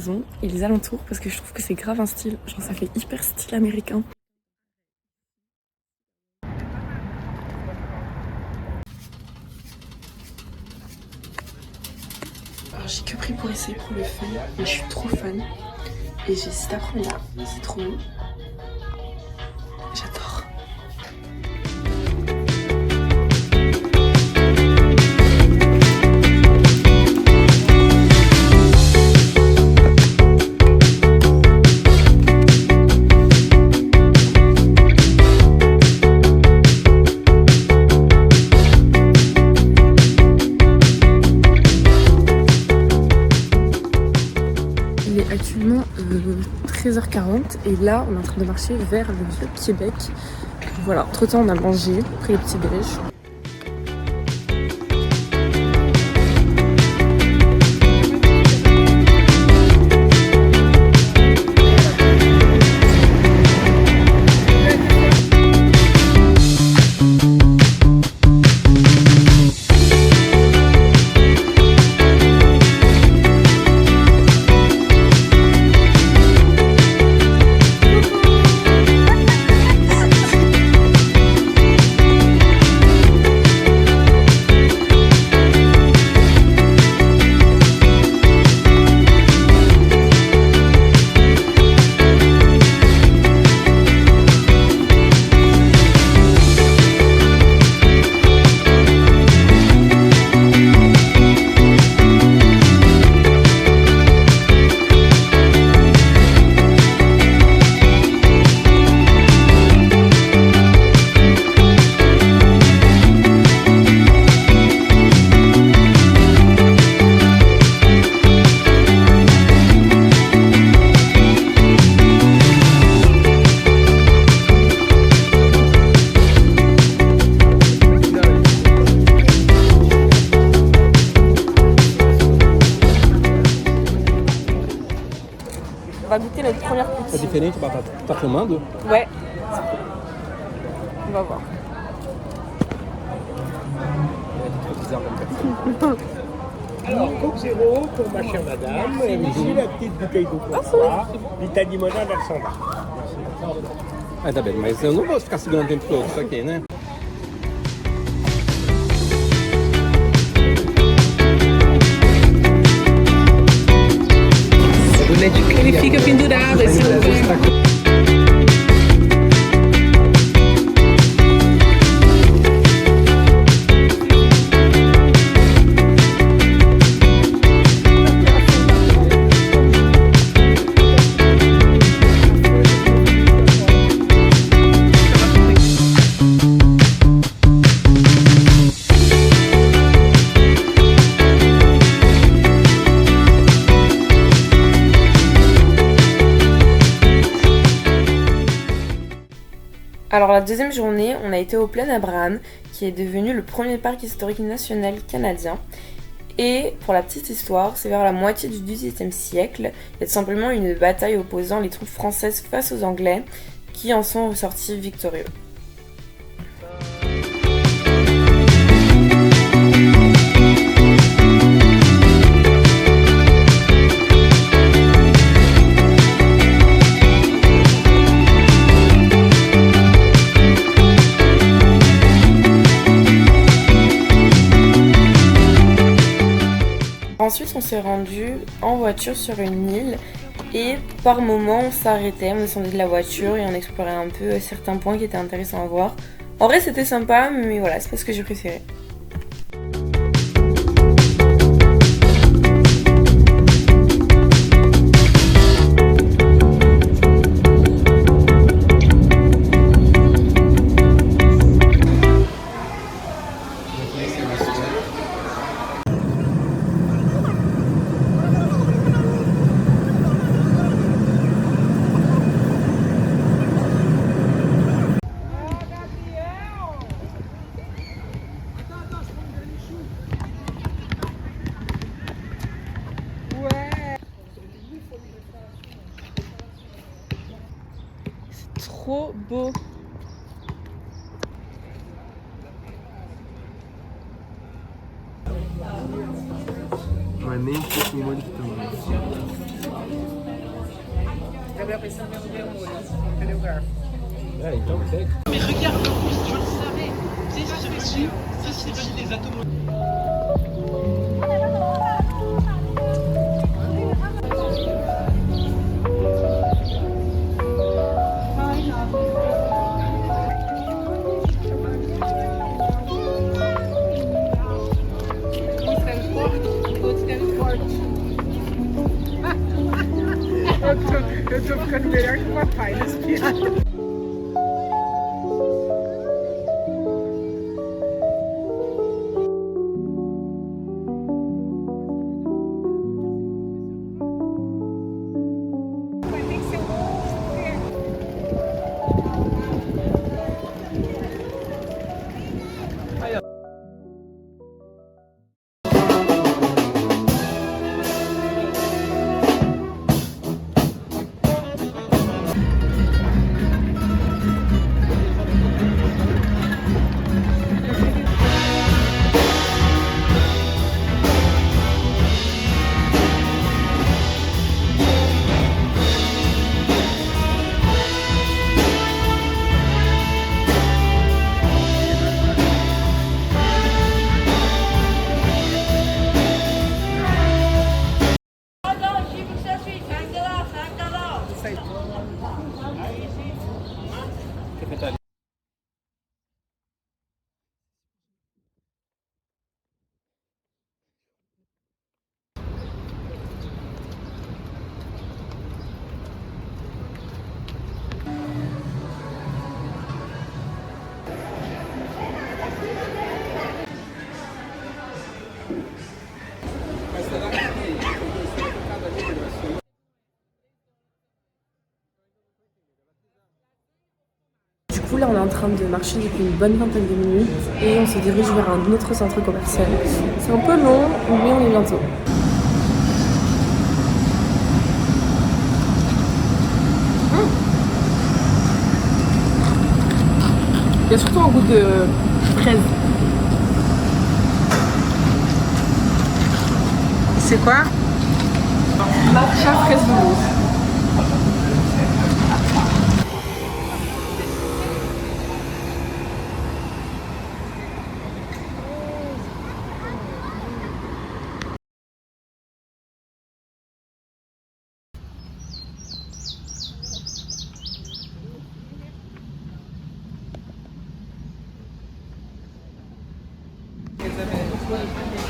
maison et les alentours parce que je trouve que c'est grave un style, genre ça fait hyper style américain. Alors j'ai que pris pour essayer pour le fun, mais je suis trop fan et j'ai cet apron là, c'est trop beau. J'adore. Il est actuellement 13h40 et là on est en train de marcher vers le Vieux-Québec. Voilà, entre temps on a mangé, pris le petit déj. On va goûter notre première É poutine. diferente, Batata? Tá filmando? Ouais. On va voir. Alors, Coke Zéro pour ma chère madame, et ici la petite bouteille d'eau pour toi, l'Italimoda version là. Ah, tá bem, mas eu não vou ficar segurando o tempo todo isso aqui, né? Ele fica pendurado, esse lugar. Alors la deuxième journée, on a été au Plaine Abraham, qui est devenu le premier parc historique national canadien. Et pour la petite histoire, c'est vers la moitié du XVIIIe siècle, il y a tout simplement une bataille opposant les troupes françaises face aux Anglais, qui en sont ressortis victorieux. Ensuite, on s'est rendu en voiture sur une île et par moments on s'arrêtait, on descendait de la voiture et on explorait un peu certains points qui étaient intéressants à voir. En vrai, c'était sympa, mais voilà, c'est pas ce que j'ai préféré. Trop beau. Ouais. é nem um pouco molho de tomate. Gabriel pensando em ver o molho. Cadê o garfo? É, então tem. Mais regarde le rouge, je le savais. Tu sais, ça c'est devenu des atomes. Eu tô ficando melhor que o papai nesse piada. Du coup là on est en train de marcher depuis une bonne vingtaine de minutes et on se dirige vers un autre centre commercial. C'est un peu long mais on est bientôt. Il y a surtout un goût de fraise. C'est quoi? Matcha fraise douce.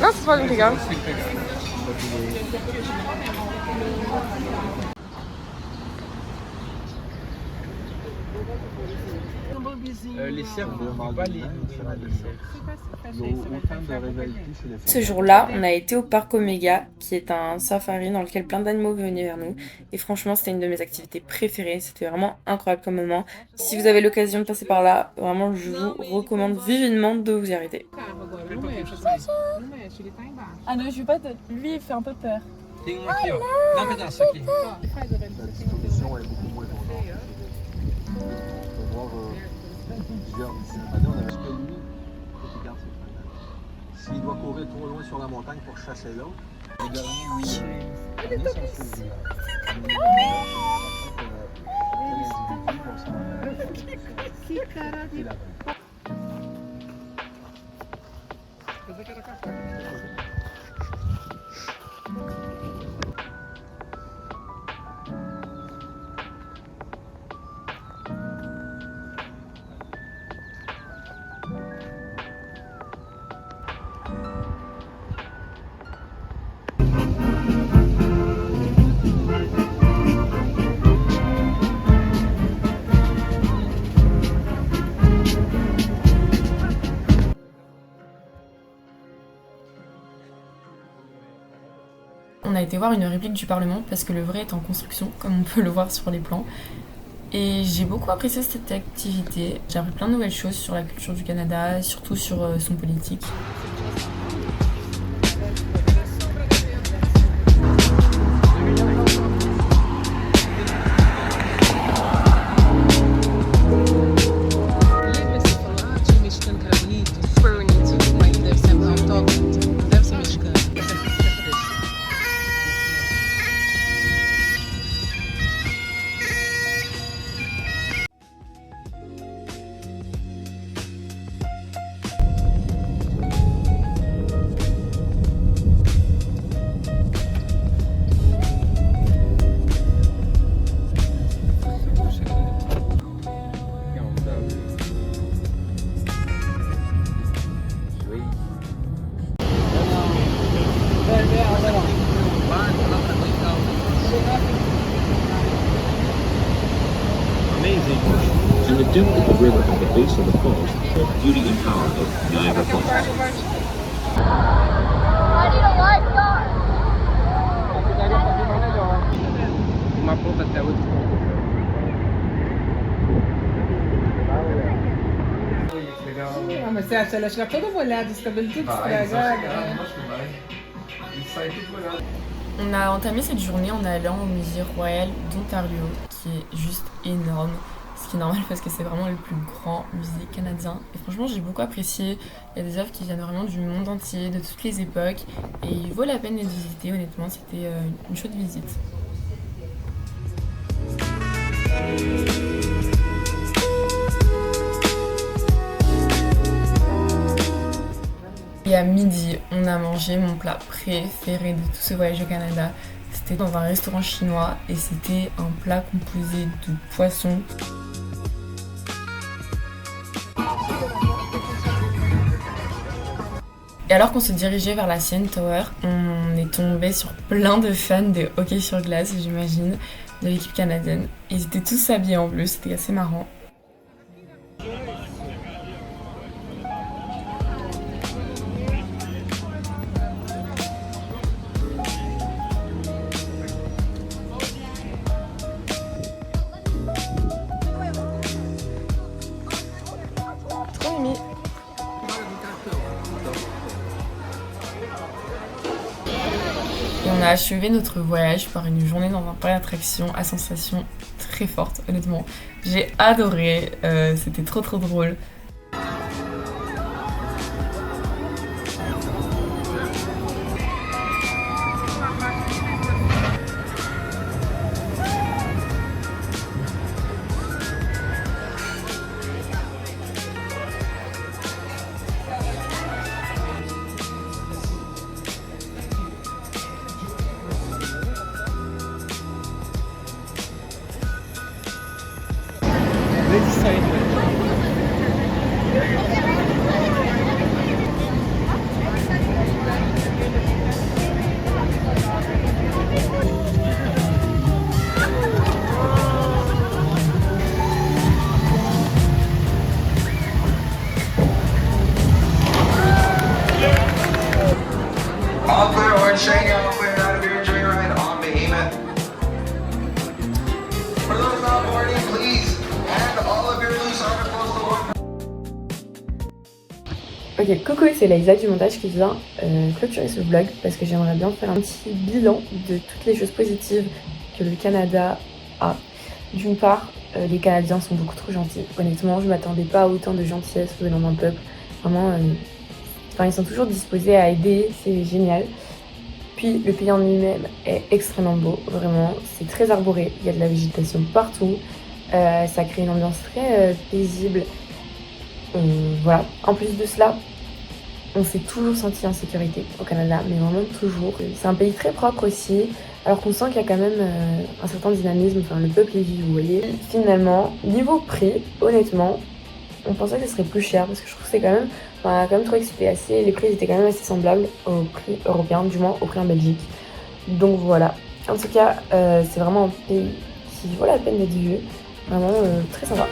Non, c'est pas legal. Les cerfs ne pas les. Ce jour-là, on a été au parc Omega, qui est un safari dans lequel plein d'animaux venaient vers nous. Et franchement, c'était une de mes activités préférées. C'était vraiment incroyable comme moment. Si vous avez l'occasion de passer par là, vraiment, je vous recommande vivement de vous y arrêter. Ah non, je veux pas. Lui, il fait un peu peur. Tem um aqui, ó. Dá um pedaço aqui. La distribution est beaucoup moins tendance. On peut voir plusieurs année, on avait ce que lui, regarde ses frères. S'il doit courir trop loin sur la montagne pour chasser l'autre, les derniers, oui. Les derniers sont sauvés. On a été voir une réplique du Parlement parce que le vrai est en construction, comme on peut le voir sur les plans. Et j'ai beaucoup apprécié cette activité. J'ai appris plein de nouvelles choses sur la culture du Canada, surtout sur son politique. base of the falls, the beauty and power of Niagara Falls. Uma ponta até outra ponta. Ah, mas você acha, ela chega toda molhada, os cabelos tudo estragados. On a entamé cette journée en allant au musée royal d'Ontario, qui est juste énorme, ce qui est normal parce que c'est vraiment le plus grand musée canadien. Et franchement, j'ai beaucoup apprécié. Il y a des œuvres qui viennent vraiment du monde entier, de toutes les époques, et il vaut la peine d'être visité. Honnêtement, c'était une chouette visite. Et à midi, on a mangé mon plat préféré de tout ce voyage au Canada. C'était dans un restaurant chinois et c'était un plat composé de poisson. Et alors qu'on se dirigeait vers la CN Tower, on est tombé sur plein de fans de hockey sur glace, j'imagine, de l'équipe canadienne. Ils étaient tous habillés en bleu, c'était assez marrant. Trop mimi. Et on a achevé notre voyage par une journée dans un parc d'attractions à sensations très fortes, honnêtement. J'ai adoré, c'était trop drôle. All clear, orange shade, all clear out of your joyride on Behemoth. For those not boarding, please hand all of your loose articles to one. Ok, coucou, c'est Laïsa du montage qui vient clôturer ce vlog parce que j'aimerais bien faire un petit bilan de toutes les choses positives que le Canada a. D'une part, les Canadiens sont beaucoup trop gentils. Honnêtement, je m'attendais pas à autant de gentillesse venant d'un peuple. Vraiment, ils sont toujours disposés à aider, c'est génial. Puis le pays en lui-même est extrêmement beau, vraiment, c'est très arboré, il y a de la végétation partout, ça crée une ambiance très paisible. Voilà. En plus de cela, on s'est toujours senti en sécurité au Canada, mais vraiment toujours. C'est un pays très propre aussi, alors qu'on sent qu'il y a quand même un certain dynamisme, enfin le peuple est vif, vous voyez. Finalement, niveau prix, honnêtement, on pensait que ce serait plus cher parce que je trouve que c'est quand même, on a quand même trouvé que c'était assez, les prix étaient quand même assez semblables au prix européen, du moins au prix en Belgique. Donc voilà. En tout cas, c'est vraiment un pays qui vaut la peine d'être vu, vraiment très sympa.